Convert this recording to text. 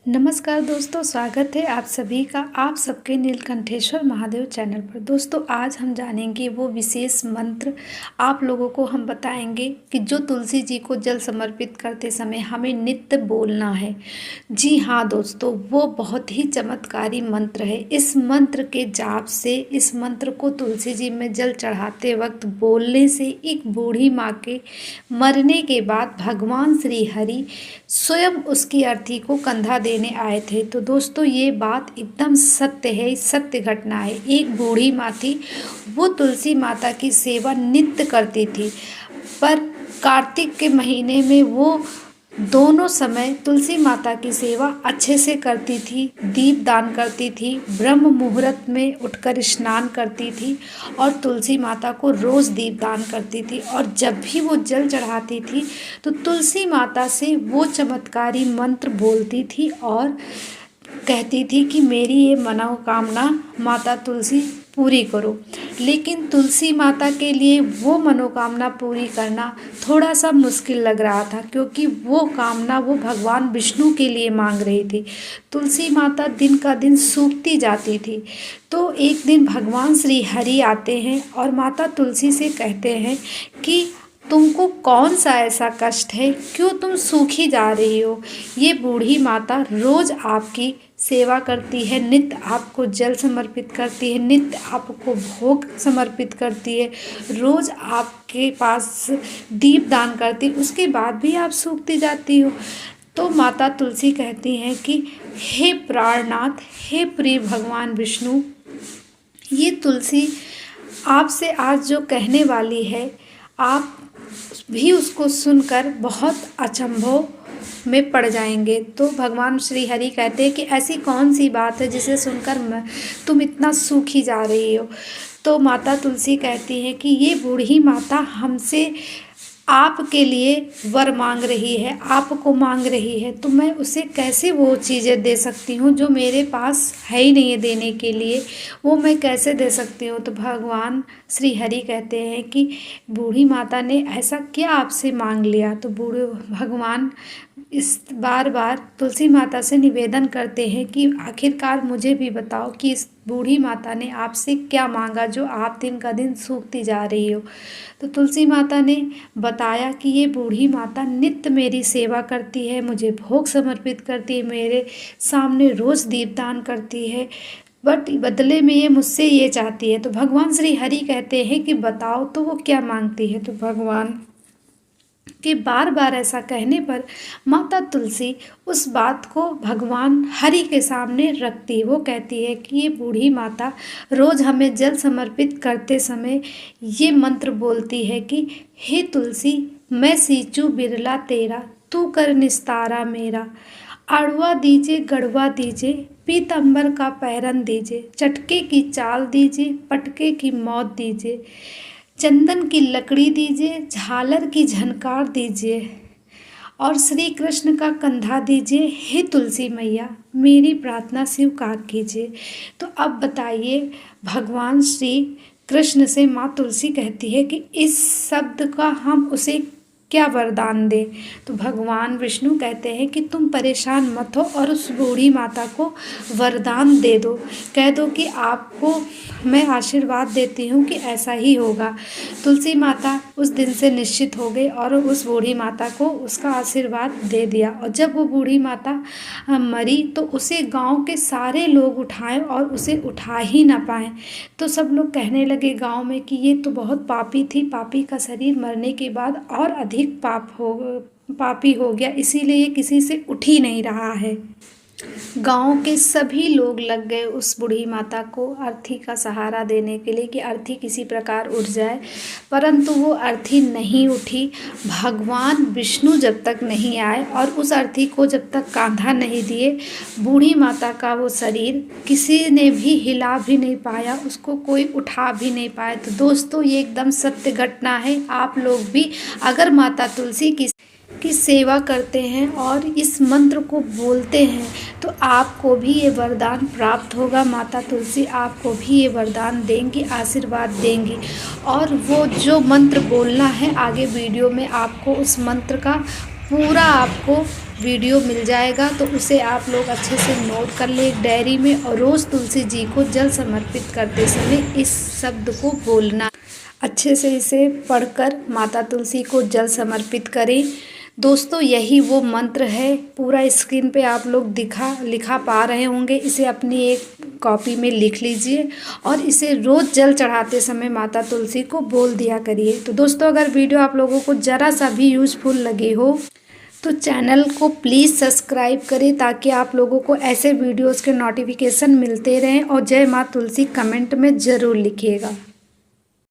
नमस्कार दोस्तों, स्वागत है आप सभी का आप सबके नीलकंठेश्वर महादेव चैनल पर। दोस्तों आज हम जानेंगे वो विशेष मंत्र, आप लोगों को हम बताएंगे कि जो तुलसी जी को जल समर्पित करते समय हमें नित्य बोलना है। जी हाँ दोस्तों, वो बहुत ही चमत्कारी मंत्र है। इस मंत्र के जाप से, इस मंत्र को तुलसी जी में जल चढ़ाते वक्त बोलने से एक बूढ़ी माँ के मरने के बाद भगवान श्री हरि स्वयं उसकी अर्थी को कंधा देने आए थे। तो दोस्तों ये बात एकदम सत्य है, सत्य घटना है। एक बूढ़ी माँ थी, वो तुलसी माता की सेवा नित्य करती थी, पर कार्तिक के महीने में वो दोनों समय तुलसी माता की सेवा अच्छे से करती थी, दीप दान करती थी, ब्रह्म मुहूर्त में उठकर स्नान करती थी और तुलसी माता को रोज़ दीप दान करती थी। और जब भी वो जल चढ़ाती थी तो तुलसी माता से वो चमत्कारी मंत्र बोलती थी और कहती थी कि मेरी ये मनोकामना माता तुलसी पूरी करो। लेकिन तुलसी माता के लिए वो मनोकामना पूरी करना थोड़ा सा मुश्किल लग रहा था, क्योंकि वो कामना वो भगवान विष्णु के लिए मांग रही थी। तुलसी माता दिन का दिन सूखती जाती थी। तो एक दिन भगवान श्री हरि आते हैं और माता तुलसी से कहते हैं कि तुमको कौन सा ऐसा कष्ट है, क्यों तुम सूखी जा रही हो। ये बूढ़ी माता रोज़ आपकी सेवा करती है, नित्य आपको जल समर्पित करती है, नित्य आपको भोग समर्पित करती है, रोज़ आपके पास दीप दान करती है, उसके बाद भी आप सूखती जाती हो। तो माता तुलसी कहती हैं कि हे प्राणनाथ, हे प्रिय भगवान विष्णु, ये तुलसी आपसे आज जो कहने वाली है, आप भी उसको सुनकर बहुत अचंभव में पड़ जाएंगे। तो भगवान श्री हरि कहते हैं कि ऐसी कौन सी बात है जिसे सुनकर तुम इतना सूखी जा रही हो। तो माता तुलसी कहती है कि ये बूढ़ी माता हमसे आपके लिए वर मांग रही है, आपको मांग रही है, तो मैं उसे कैसे वो चीज़ें दे सकती हूँ जो मेरे पास है ही नहीं है देने के लिए, वो मैं कैसे दे सकती हूँ। तो भगवान श्री हरि कहते हैं कि बूढ़ी माता ने ऐसा क्या आपसे मांग लिया। तो बूढ़े भगवान इस बार बार तुलसी माता से निवेदन करते हैं कि आखिरकार मुझे भी बताओ कि इस बूढ़ी माता ने आपसे क्या मांगा जो आप दिन का दिन सूखती जा रही हो। तो तुलसी माता ने बताया कि ये बूढ़ी माता नित्य मेरी सेवा करती है, मुझे भोग समर्पित करती है, मेरे सामने रोज़ दीपदान करती है, बट बदले में ये मुझसे ये चाहती है। तो भगवान श्री हरि कहते हैं कि बताओ तो वो क्या मांगती है। तो भगवान कि बार बार ऐसा कहने पर माता तुलसी उस बात को भगवान हरि के सामने रखती। वो कहती है कि ये बूढ़ी माता रोज़ हमें जल समर्पित करते समय ये मंत्र बोलती है कि हे तुलसी, मैं सींचू बिरला तेरा, तू कर निस्तारा मेरा। अड़वा दीजिए, गड़वा दीजिए, पीतंबर का पैरन दीजिए, चटके की चाल दीजिए, पटके की मौत दीजिए, चंदन की लकड़ी दीजिए, झालर की झनकार दीजिए और श्री कृष्ण का कंधा दीजिए। हे तुलसी मैया, मेरी प्रार्थना स्वीकार कीजिए। तो अब बताइए, भगवान श्री कृष्ण से माँ तुलसी कहती है कि इस शब्द का हम उसे क्या वरदान दें। तो भगवान विष्णु कहते हैं कि तुम परेशान मत हो और उस बूढ़ी माता को वरदान दे दो, कह दो कि आपको मैं आशीर्वाद देती हूँ कि ऐसा ही होगा। तुलसी माता उस दिन से निश्चित हो गई और उस बूढ़ी माता को उसका आशीर्वाद दे दिया। और जब वो बूढ़ी माता मरी तो उसे गांव के सारे लोग उठाएं और उसे उठा ही ना पाएं। तो सब लोग कहने लगे गांव में कि ये तो बहुत पापी थी, पापी का शरीर मरने के बाद और अधिक पापी हो गया, इसीलिए ये किसी से उठ ही नहीं रहा है। गांव के सभी लोग लग गए उस बूढ़ी माता को अर्थी का सहारा देने के लिए कि अर्थी किसी प्रकार उठ जाए, परंतु वो अर्थी नहीं उठी। भगवान विष्णु जब तक नहीं आए और उस अर्थी को जब तक कांधा नहीं दिए, बूढ़ी माता का वो शरीर किसी ने भी हिला भी नहीं पाया, उसको कोई उठा भी नहीं पाया। तो दोस्तों ये एकदम सत्य घटना है। आप लोग भी अगर माता तुलसी की सेवा करते हैं और इस मंत्र को बोलते हैं तो आपको भी ये वरदान प्राप्त होगा। माता तुलसी आपको भी ये वरदान देंगी, आशीर्वाद देंगी। और वो जो मंत्र बोलना है, आगे वीडियो में आपको उस मंत्र का पूरा आपको वीडियो मिल जाएगा, तो उसे आप लोग अच्छे से नोट कर ले एक डायरी में। और रोज़ तुलसी जी को जल समर्पित करते समय इस शब्द को बोलना। अच्छे से इसे पढ़कर माता तुलसी को जल समर्पित करें। दोस्तों यही वो मंत्र है, पूरा स्क्रीन पे आप लोग लिखा पा रहे होंगे। इसे अपनी एक कॉपी में लिख लीजिए और इसे रोज़ जल चढ़ाते समय माता तुलसी को बोल दिया करिए। तो दोस्तों अगर वीडियो आप लोगों को ज़रा सा भी यूज़फुल लगे हो तो चैनल को प्लीज़ सब्सक्राइब करें, ताकि आप लोगों को ऐसे वीडियोज़ के नोटिफिकेशन मिलते रहें। और जय माँ तुलसी कमेंट में ज़रूर लिखिएगा।